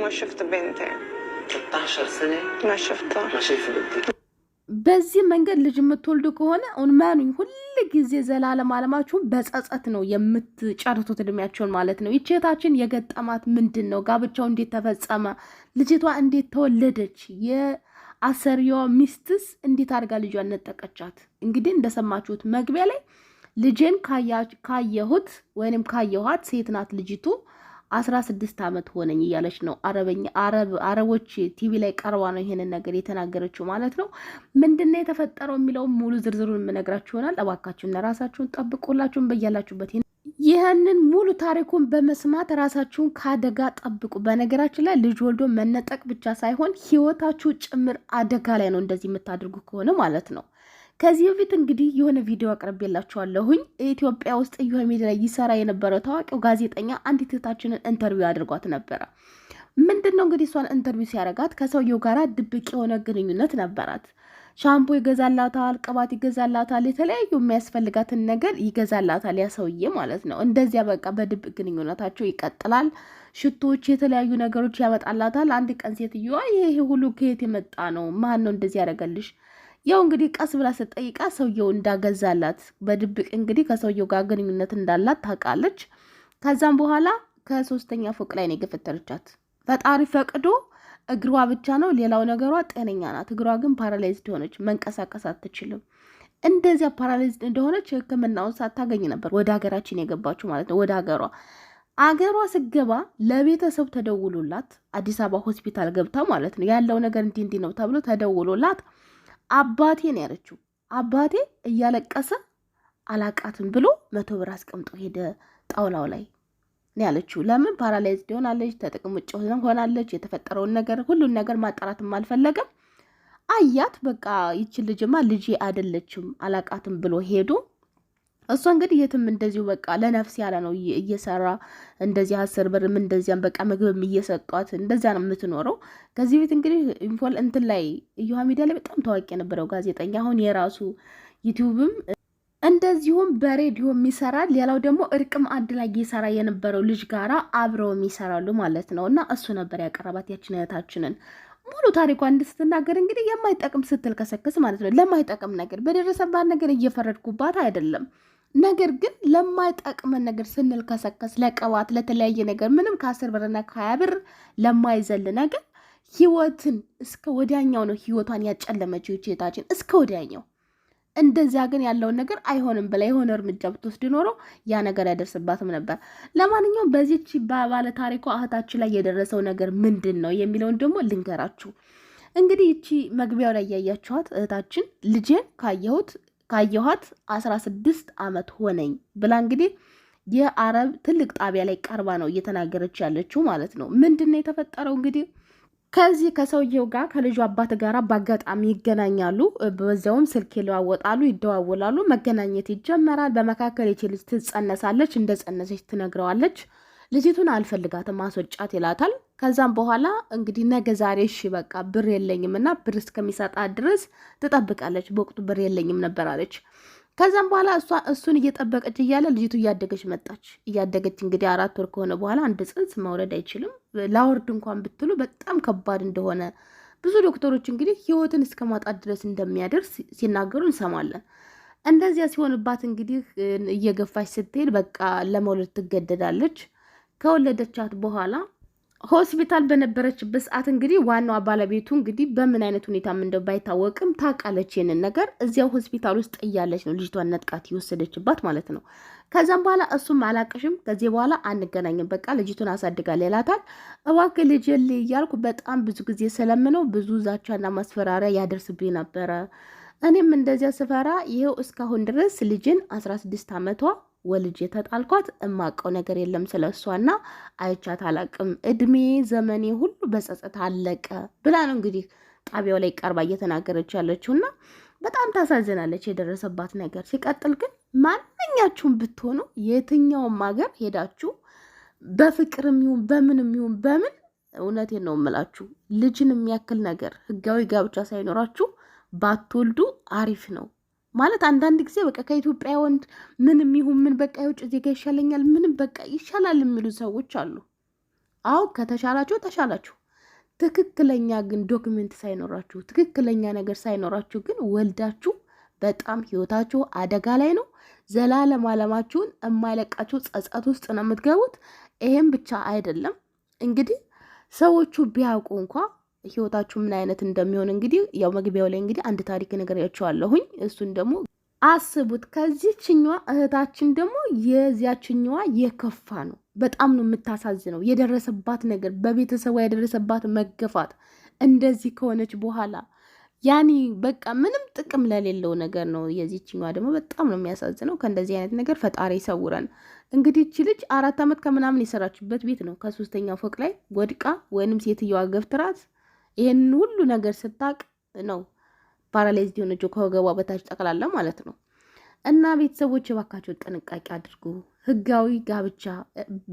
ما شفت بنتي 16 سنة ما شفتها ما شايفة بنتي በዚህ መንገድ ልጅ የምትወልዱ ከሆነ ኡንማኑኝ ሁሉ ጊዜ ዘላለም አለማችሁን በጸጸት ነው የምትጨርሱት እድሜያችሁን ማለት ነው። ይቼታችን የገጠማት ምንድነው? ጋብቻው እንዴት ተፈጸመ? ልጅቷ እንዴት ተወለደች? የአሰሪዋ ሚስትስ እንዴት አድርጋ ልጇን ነጠቀቻት? እንግዲህ እንደሰማችሁት መግቢያ ላይ ልጄን ካየሁት ወይንም ካየኋት ሴት ናት ልጅቱ 16 ዓመት ሆነኝ እያለች ነው። አረቦች ቲቪ ላይ ቀርባ ነው ይሄንን ነገር የተናገረችው ማለት ነው። ምንድነው የተፈጠረው የሚለው ሙሉ ዝርዝሩን የምነግራችሁ ይሆናል። እባካችሁን ራሳችሁን ጠብቁላችሁን በያላችሁበት ይህንን ሙሉ ታሪኩን በመስማት ራሳችሁን ከአደጋ ጠብቁ። በነገራችን ላይ ልጅ ወልዶ መነጠቅ ብቻ ሳይሆን ህይወታችሁ ጭምር አደጋ ላይ ነው እንደዚህ የምታደርጉ ከሆነ ማለት ነው። ከዚህ በፊት እንግዲህ የሆነ ቪዲዮ አቅርቤላችኋለሁኝ። ኢትዮጵያ ውስጥ የሆነ ሚዲያ ላይ ይሰራ የነበረው ታዋቂው ጋዜጠኛ አንዲት እህታችንን ኢንተርቪው አድርጓት ነበረ። ምንድነው እንግዲህ እሷን ኢንተርቪው ሲያደርጋት ከሰውየው ጋር ድብቅ የሆነ ግንኙነት ነበራት። ሻምፖ ይገዛላታል፣ ቅባት ይገዛላታል፣ የተለያዩ የሚያስፈልጋትን ነገር ይገዛላታል ያ ሰውዬ ማለት ነው። እንደዚያ በቃ በድብቅ ግንኙነታቸው ይቀጥላል። ሽቶች፣ የተለያዩ ነገሮች ያመጣላታል። አንድ ቀን ሴትዮዋ ይሄ ሁሉ ከየት የመጣ ነው? ማን ነው እንደዚህ ያደርገልሽ? ያው እንግዲህ ቀስ ብላ ስትጠይቃ ሰውየው እንዳገዛላት በድብቅ እንግዲህ ከሰውየው ጋር ግንኙነት እንዳላት ታውቃለች። ከዛም በኋላ ከ3ኛ ፎቅ ላይ ነው የገፈተረቻት። ፈጣሪ ፈቅዶ እግሯ ብቻ ነው፣ ሌላው ነገሯ ጤነኛ ናት። እግሯ ግን ፓራላይዝድ ሆነች፣ መንቀሳቀስ አትችልም። እንደዚያ ፓራላይዝድ እንደሆነች ሕክምናውን ሳታገኝ ነበር ወደ ሀገራችን የገባችው ማለት ነው። ወደ አገሯ ስገባ ለቤተሰብ ተደውሎላት አዲስ አበባ ሆስፒታል ገብታ ማለት ነው ያለው ነገር እንዲህ ነው ተብሎ ተደውሎላት አባቴ ነው ያለችው። አባቴ እያለቀሰ አላቃትም ብሎ 100 ብር አስቀምጦ ሄደ ጣውላው ላይ ነው ያለችው። ለምን ፓራላይዝድ ሆናለች፣ ተጥቅም ውጭ ሆናለች። የተፈጠረውን ነገር ሁሉን ነገር ማጣራትም አልፈለገም። አያት በቃ ይቺ ልጅማ ልጄ አይደለችም አላቃትም ብሎ ሄዶ እሷ እንግዲህ የትም እንደዚሁ በቃ ለነፍስ ያለ ነው እየሰራ እንደዚህ 10 ብርም እንደዚያም በቃ ምግብም እየሰጧት እንደዚያ ነው የምትኖረው። ከዚህ ቤት እንግዲህ ኢንፎል እንትን ላይ እዩሃ ሚዲያ ላይ በጣም ታዋቂ የነበረው ጋዜጠኛ አሁን የራሱ ዩቲዩብም እንደዚሁም በሬዲዮ የሚሰራል። ሌላው ደግሞ እርቅም አድ ላይ እየሰራ የነበረው ልጅ ጋራ አብረው የሚሰራሉ ማለት ነው። እና እሱ ነበር ያቀረባት ያችን እህታችንን ሙሉ ታሪኳን እንድትናገር እንግዲህ የማይጠቅም ስትል ከሰከስ ማለት ነው። ለማይጠቅም ነገር በደረሰባት ነገር እየፈረድኩባት አይደለም። ነገር ግን ለማይጠቅመን ነገር ስንል ከሰከስ ለቀባት ለተለያየ ነገር ምንም ከ10 ብርና ከ20 ብር ለማይዘል ነገር ህይወትን እስከ ወዲያኛው ነው ህይወቷን ያጨለመችው እህታችን እስከ ወዲያኛው። እንደዚያ ግን ያለውን ነገር አይሆንም ብላ የሆነ እርምጃ ብትወስድ ኖሮ ያ ነገር ያደርስባትም ነበር። ለማንኛውም በዚህች ባለ ታሪኳ እህታችን ላይ የደረሰው ነገር ምንድን ነው የሚለውን ደግሞ ልንገራችሁ። እንግዲህ ይቺ መግቢያው ላይ ያያችኋት እህታችን ልጄን ካየኋት 16 ዓመት ሆነኝ ብላ እንግዲህ የአረብ ትልቅ ጣቢያ ላይ ቀርባ ነው እየተናገረች ያለችው ማለት ነው። ምንድነው የተፈጠረው እንግዲህ ከዚህ ከሰውየው ጋር ከልጁ አባት ጋር በአጋጣሚ ይገናኛሉ። በዛውም ስልክ ይለዋወጣሉ፣ ይደዋወላሉ፣ መገናኘት ይጀመራል። በመካከል ይቺ ልጅ ትጸነሳለች። እንደ ጸነሰች ትነግረዋለች። ልጅቱን አልፈልጋትም ማስወጫት ይላታል። ከዛም በኋላ እንግዲህ ነገ ዛሬ እሺ በቃ ብር የለኝም እና ብር እስከሚሰጣት ድረስ ትጠብቃለች። በወቅቱ ብር የለኝም ነበር አለች። ከዛም በኋላ እሱን እየጠበቀች እያለ ልጅቱ እያደገች መጣች። እያደገች እንግዲህ 4 ወር ከሆነ በኋላ አንድ ጽንስ መውለድ አይችልም። ላወርድ እንኳን ብትሉ በጣም ከባድ እንደሆነ ብዙ ዶክተሮች እንግዲህ ህይወትን እስከ ማጣት ድረስ እንደሚያደርስ ሲናገሩ እንሰማለን። እንደዚያ ሲሆንባት እንግዲህ እየገፋች ስትሄድ በቃ ለመውለድ ትገደዳለች። ከወለደቻት በኋላ ሆስፒታል በነበረችበት ሰዓት እንግዲህ ዋናዋ ባለቤቱ እንግዲህ በምን አይነት ሁኔታም እንደው ባይታወቅም ታውቃለች ይሄንን ነገር። እዚያው ሆስፒታል ውስጥ እያለች ነው ልጅቷን ነጥቃት የወሰደችባት ማለት ነው። ከዛም በኋላ እሱም አላቅሽም ከዚህ በኋላ አንገናኝም በቃ ልጅቱን አሳድጋል ይላታል። እባክህ ልጅ እያልኩ በጣም ብዙ ጊዜ ስለምነው ብዙ ዛቻና ማስፈራሪያ ያደርስብኝ ነበረ። እኔም እንደዚያ ስፈራ ይሄው እስካሁን ድረስ ልጅን 16 ዓመቷ ወልጅ ተጣልኳት። እማቀው ነገር የለም ስለሷና አይቻት አላቅም። እድሜ ዘመኔ ሁሉ በጸጸት አለቀ ብላ ነው እንግዲህ ጣቢያው ላይ ቀርባ እየተናገረች ያለችውና በጣም ታሳዝናለች የደረሰባት ነገር። ሲቀጥል ግን ማንኛችሁም ብትሆኑ የትኛውም ሀገር ሄዳችሁ በፍቅርም ይሁን በምንም ይሁን በምን እውነቴን ነው የምላችሁ ልጅን የሚያክል ነገር ህጋዊ ጋብቻ ሳይኖራችሁ ባትወልዱ አሪፍ ነው። ማለት አንዳንድ ጊዜ በቃ ከኢትዮጵያ ወንድ ምንም ይሁን ምን በቃ የውጭ ዜጋ ይሻለኛል ምንም በቃ ይሻላል የሚሉ ሰዎች አሉ። አው ከተሻላችሁ ተሻላችሁ። ትክክለኛ ግን ዶክመንት ሳይኖራችሁ ትክክለኛ ነገር ሳይኖራችሁ ግን ወልዳችሁ በጣም ህይወታችሁ አደጋ ላይ ነው። ዘላለም አለማችሁን የማይለቃችሁ ጸጸት ውስጥ ነው የምትገቡት። ይሄም ብቻ አይደለም እንግዲህ ሰዎቹ ቢያውቁ እንኳ ህይወታችሁ ምን አይነት እንደሚሆን እንግዲህ ያው መግቢያው ላይ እንግዲህ አንድ ታሪክ ነግሬያችኋለሁኝ። እሱን ደግሞ አስቡት። ከዚህችኛዋ እህታችን ደግሞ የዚያችኛዋ የከፋ ነው። በጣም ነው የምታሳዝነው። የደረሰባት ነገር በቤተሰቧ የደረሰባት መገፋት እንደዚህ ከሆነች በኋላ ያኒ በቃ ምንም ጥቅም ለሌለው ነገር ነው። የዚህችኛዋ ደግሞ በጣም ነው የሚያሳዝነው። ከእንደዚህ አይነት ነገር ፈጣሪ ይሰውረን። እንግዲህ እቺ ልጅ 4 ዓመት ከምናምን የሰራችበት ቤት ነው። ከ3ኛ ፎቅ ላይ ወድቃ ወይንም ሴትዮዋ ገፍትራት ይሄን ሁሉ ነገር ስታቅ ነው ፓራላይዝድ የሆነችው ከወገቧ በታች ጠቅላላ ማለት ነው። እና ቤተሰቦች እባካችሁ ጥንቃቄ አድርጉ። ህጋዊ ጋብቻ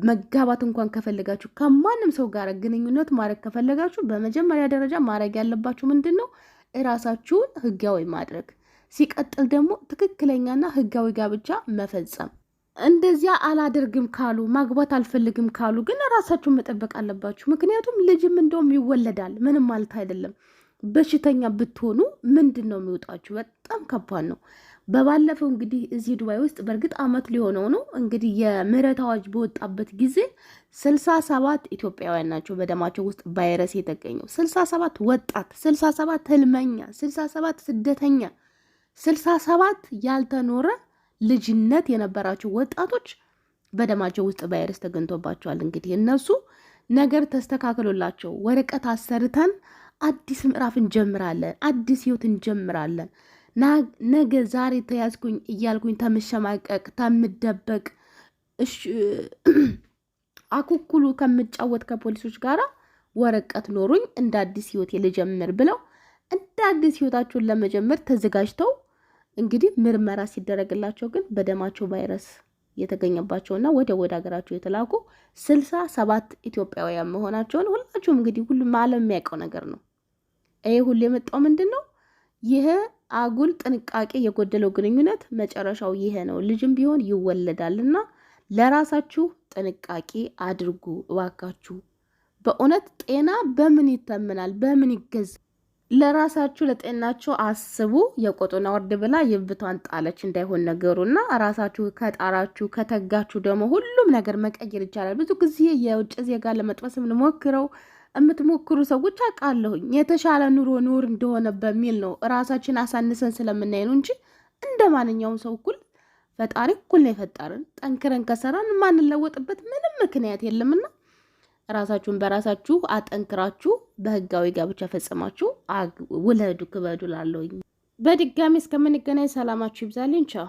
መጋባት እንኳን ከፈለጋችሁ ከማንም ሰው ጋር ግንኙነት ማድረግ ከፈለጋችሁ በመጀመሪያ ደረጃ ማድረግ ያለባችሁ ምንድን ነው? እራሳችሁን ህጋዊ ማድረግ፣ ሲቀጥል ደግሞ ትክክለኛና ህጋዊ ጋብቻ መፈጸም። እንደዚያ አላደርግም ካሉ ማግባት አልፈልግም ካሉ ግን ራሳችሁን መጠበቅ አለባችሁ። ምክንያቱም ልጅም እንደውም ይወለዳል፣ ምንም ማለት አይደለም። በሽተኛ ብትሆኑ ምንድን ነው የሚወጣችሁ? በጣም ከባድ ነው። በባለፈው እንግዲህ እዚህ ዱባይ ውስጥ በእርግጥ አመት ሊሆነው ነው እንግዲህ የምህረት አዋጅ በወጣበት ጊዜ 67 ኢትዮጵያውያን ናቸው በደማቸው ውስጥ ቫይረስ የተገኘው። 67 ወጣት፣ 67 ህልመኛ፣ 67 ስደተኛ፣ 67 ያልተኖረ ልጅነት የነበራቸው ወጣቶች በደማቸው ውስጥ ቫይረስ ተገኝቶባቸዋል። እንግዲህ እነሱ ነገር ተስተካክሎላቸው ወረቀት አሰርተን አዲስ ምዕራፍ እንጀምራለን፣ አዲስ ህይወት እንጀምራለን፣ ነገ ዛሬ ተያዝኩኝ እያልኩኝ ተምሸማቀቅ ተምደበቅ አኩኩሉ ከምጫወት ከፖሊሶች ጋር ወረቀት ኖሩኝ እንደ አዲስ ህይወት ልጀምር ብለው እንደ አዲስ ህይወታቸውን ለመጀመር ተዘጋጅተው እንግዲህ ምርመራ ሲደረግላቸው ግን በደማቸው ቫይረስ የተገኘባቸውና ወደ ሀገራቸው የተላኩ 67 ኢትዮጵያውያን መሆናቸውን ሁላችሁም እንግዲህ ሁሉም ዓለም የሚያውቀው ነገር ነው። ይሄ ሁሉ የመጣው ምንድን ነው? ይሄ አጉል ጥንቃቄ የጎደለው ግንኙነት መጨረሻው ይሄ ነው። ልጅም ቢሆን ይወለዳልና ለራሳችሁ ጥንቃቄ አድርጉ እባካችሁ። በእውነት ጤና በምን ይተምናል? በምን ይገዝ? ለራሳችሁ ለጤናችሁ አስቡ። የቆጡና ወርድ ብላ የብቷን ጣለች እንዳይሆን ነገሩና ራሳችሁ ከጣራችሁ ከተጋችሁ ደግሞ ሁሉም ነገር መቀየር ይቻላል። ብዙ ጊዜ የውጭ ዜጋ ለመጥበስ የምትሞክሩ ሰዎች አውቃለሁኝ የተሻለ ኑሮ ኑር እንደሆነ በሚል ነው ራሳችን አሳንሰን ስለምናይ ነው እንጂ እንደ ማንኛውም ሰው እኩል ፈጣሪ እኩል ነው የፈጠረን። ጠንክረን ከሰራን ማንለወጥበት ምንም ምክንያት የለምና ራሳችሁን በራሳችሁ አጠንክራችሁ በህጋዊ ጋብቻ ፈጽማችሁ ውለዱ ክበዱ ላለሁኝ። በድጋሚ እስከምንገናኝ ሰላማችሁ ይብዛልኝ። ቻው።